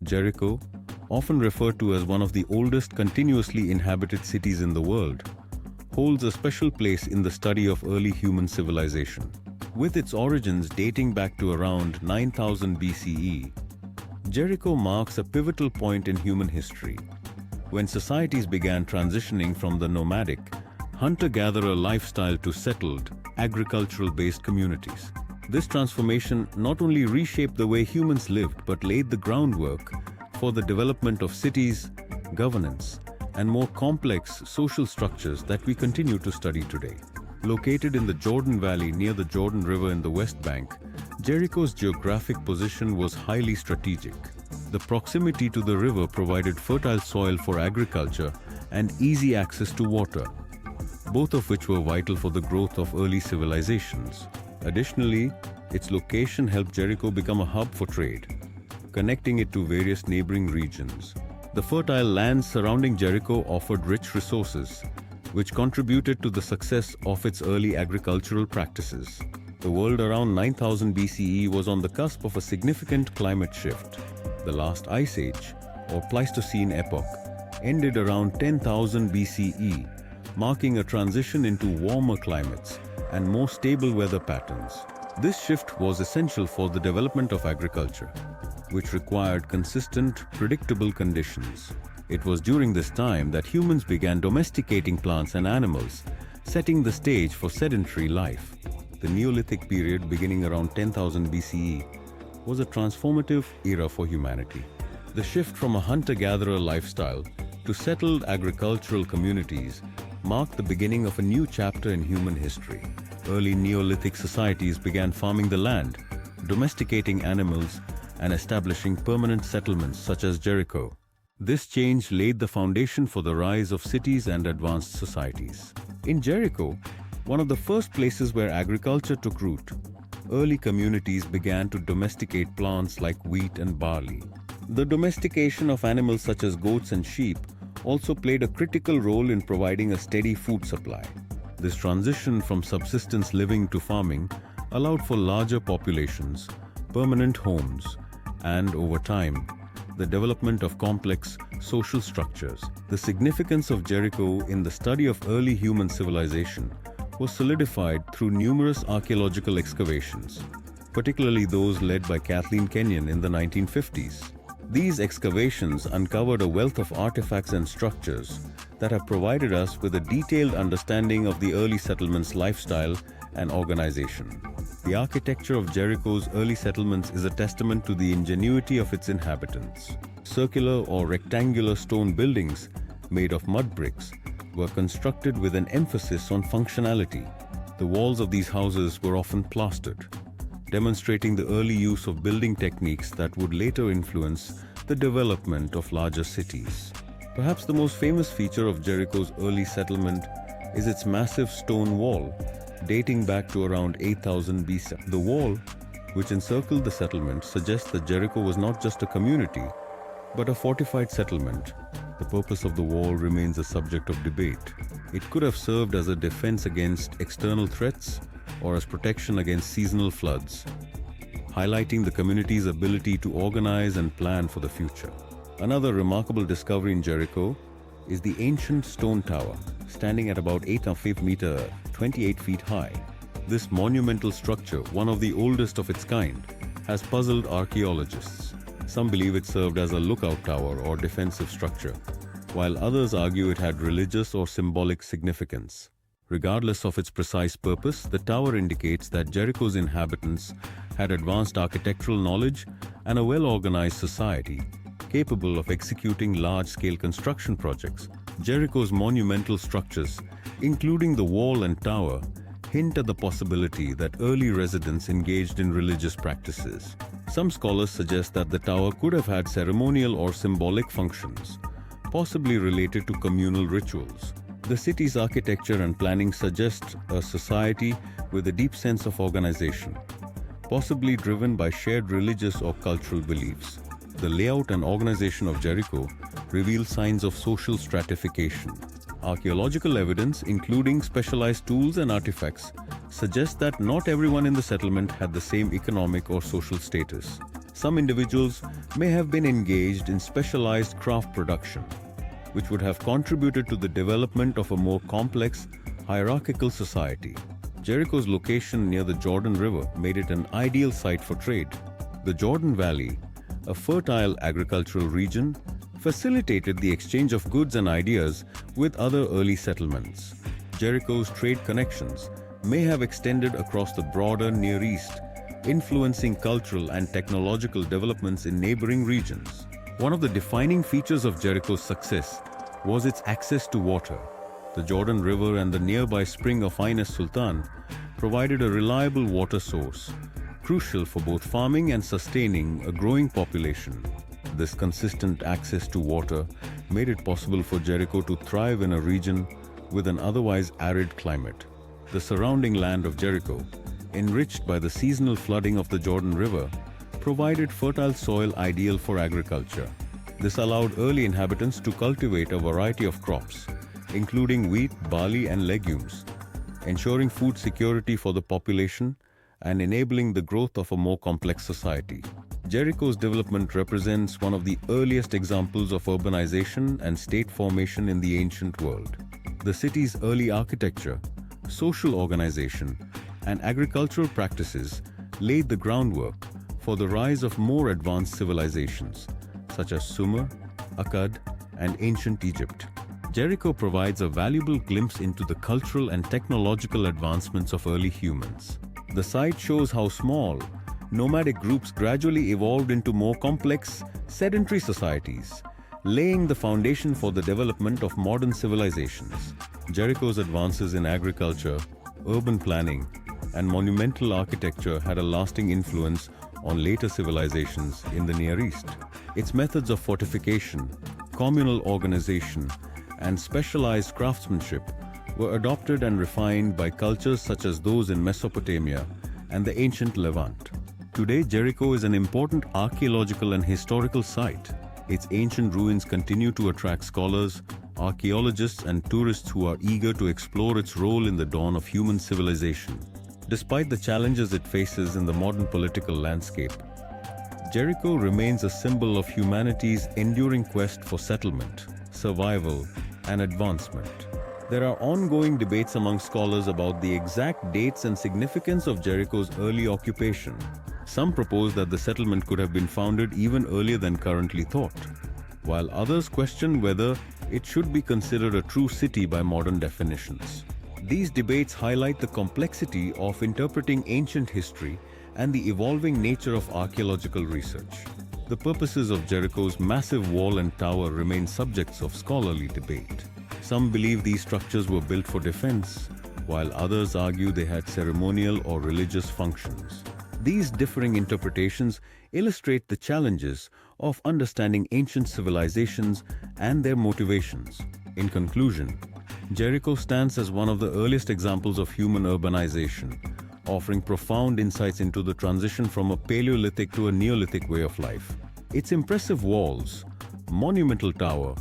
Jericho, often referred to as one of the oldest continuously inhabited cities in the world, holds a special place in the study of early human civilization. With its origins dating back to around 9000 BCE, Jericho marks a pivotal point in human history, when societies began transitioning from the nomadic, hunter-gatherer lifestyle to settled, agricultural-based communities. This transformation not only reshaped the way humans lived but laid the groundwork for the development of cities, governance, and more complex social structures that we continue to study today. Located in the Jordan Valley near the Jordan River in the West Bank, Jericho's geographic position was highly strategic. The proximity to the river provided fertile soil for agriculture and easy access to water, both of which were vital for the growth of early civilizations. Additionally, its location helped Jericho become a hub for trade, connecting it to various neighboring regions. The fertile lands surrounding Jericho offered rich resources, which contributed to the success of its early agricultural practices. The world around 9000 BCE was on the cusp of a significant climate shift. The last ice age, or Pleistocene epoch, ended around 10,000 BCE, marking a transition into warmer climates and more stable weather patterns. This shift was essential for the development of agriculture, which required consistent, predictable conditions. It was during this time that humans began domesticating plants and animals, setting the stage for sedentary life. The Neolithic period, beginning around 10,000 BCE, was a transformative era for humanity. The shift from a hunter-gatherer lifestyle to settled agricultural communities marked the beginning of a new chapter in human history. Early Neolithic societies began farming the land, domesticating animals, and establishing permanent settlements such as Jericho. This change laid the foundation for the rise of cities and advanced societies. In Jericho, one of the first places where agriculture took root, early communities began to domesticate plants like wheat and barley. The domestication of animals such as goats and sheep also played a critical role in providing a steady food supply. This transition from subsistence living to farming allowed for larger populations, permanent homes, and, over time, the development of complex social structures. The significance of Jericho in the study of early human civilization was solidified through numerous archaeological excavations, particularly those led by Kathleen Kenyon in the 1950s. These excavations uncovered a wealth of artifacts and structures that have provided us with a detailed understanding of the early settlement's lifestyle and organization. The architecture of Jericho's early settlements is a testament to the ingenuity of its inhabitants. Circular or rectangular stone buildings made of mud bricks were constructed with an emphasis on functionality. The walls of these houses were often plastered, demonstrating the early use of building techniques that would later influence the development of larger cities. Perhaps the most famous feature of Jericho's early settlement is its massive stone wall, dating back to around 8000 BC. The wall, which encircled the settlement, suggests that Jericho was not just a community, but a fortified settlement. The purpose of the wall remains a subject of debate. It could have served as a defense against external threats or as protection against seasonal floods, highlighting the community's ability to organize and plan for the future. Another remarkable discovery in Jericho is the ancient stone tower, standing at about 8.5 meters, 28 feet high. This monumental structure, one of the oldest of its kind, has puzzled archaeologists. Some believe it served as a lookout tower or defensive structure, while others argue it had religious or symbolic significance. Regardless of its precise purpose, the tower indicates that Jericho's inhabitants had advanced architectural knowledge and a well-organized society, capable of executing large-scale construction projects. Jericho's monumental structures, including the wall and tower, hint at the possibility that early residents engaged in religious practices. Some scholars suggest that the tower could have had ceremonial or symbolic functions, possibly related to communal rituals. The city's architecture and planning suggest a society with a deep sense of organization, possibly driven by shared religious or cultural beliefs. The layout and organization of Jericho reveal signs of social stratification. Archaeological evidence, including specialized tools and artifacts, suggests that not everyone in the settlement had the same economic or social status. Some individuals may have been engaged in specialized craft production, which would have contributed to the development of a more complex, hierarchical society. Jericho's location near the Jordan River made it an ideal site for trade. The Jordan Valley, a fertile agricultural region, facilitated the exchange of goods and ideas with other early settlements. Jericho's trade connections may have extended across the broader Near East, influencing cultural and technological developments in neighboring regions. One of the defining features of Jericho's success was its access to water. The Jordan River and the nearby spring of Ain as-Sultan provided a reliable water source, crucial for both farming and sustaining a growing population. This consistent access to water made it possible for Jericho to thrive in a region with an otherwise arid climate. The surrounding land of Jericho, enriched by the seasonal flooding of the Jordan River, provided fertile soil ideal for agriculture. This allowed early inhabitants to cultivate a variety of crops, including wheat, barley, and legumes, ensuring food security for the population and enabling the growth of a more complex society. Jericho's development represents one of the earliest examples of urbanization and state formation in the ancient world. The city's early architecture, social organization, and agricultural practices laid the groundwork for the rise of more advanced civilizations, such as Sumer, Akkad, and ancient Egypt. Jericho provides a valuable glimpse into the cultural and technological advancements of early humans. The site shows how small, nomadic groups gradually evolved into more complex, sedentary societies, laying the foundation for the development of modern civilizations. Jericho's advances in agriculture, urban planning, and monumental architecture had a lasting influence on later civilizations in the Near East. Its methods of fortification, communal organization, and specialized craftsmanship were adopted and refined by cultures such as those in Mesopotamia and the ancient Levant. Today, Jericho is an important archaeological and historical site. Its ancient ruins continue to attract scholars, archaeologists, and tourists who are eager to explore its role in the dawn of human civilization. Despite the challenges it faces in the modern political landscape, Jericho remains a symbol of humanity's enduring quest for settlement, survival, and advancement. There are ongoing debates among scholars about the exact dates and significance of Jericho's early occupation. Some propose that the settlement could have been founded even earlier than currently thought, while others question whether it should be considered a true city by modern definitions. These debates highlight the complexity of interpreting ancient history and the evolving nature of archaeological research. The purposes of Jericho's massive wall and tower remain subjects of scholarly debate. Some believe these structures were built for defense, while others argue they had ceremonial or religious functions. These differing interpretations illustrate the challenges of understanding ancient civilizations and their motivations. In conclusion, Jericho stands as one of the earliest examples of human urbanization, offering profound insights into the transition from a Paleolithic to a Neolithic way of life. Its impressive walls, monumental tower,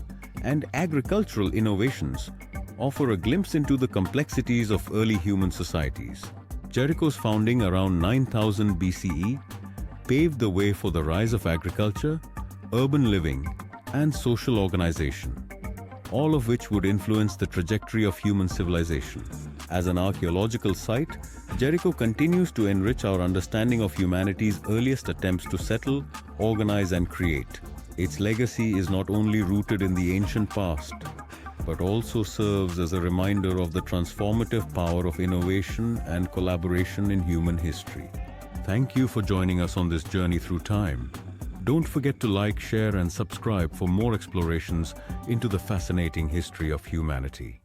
and agricultural innovations offer a glimpse into the complexities of early human societies. Jericho's founding around 9000 BCE paved the way for the rise of agriculture, urban living, and social organization, all of which would influence the trajectory of human civilization. As an archaeological site, Jericho continues to enrich our understanding of humanity's earliest attempts to settle, organize, and create. Its legacy is not only rooted in the ancient past, but also serves as a reminder of the transformative power of innovation and collaboration in human history. Thank you for joining us on this journey through time. Don't forget to like, share, and subscribe for more explorations into the fascinating history of humanity.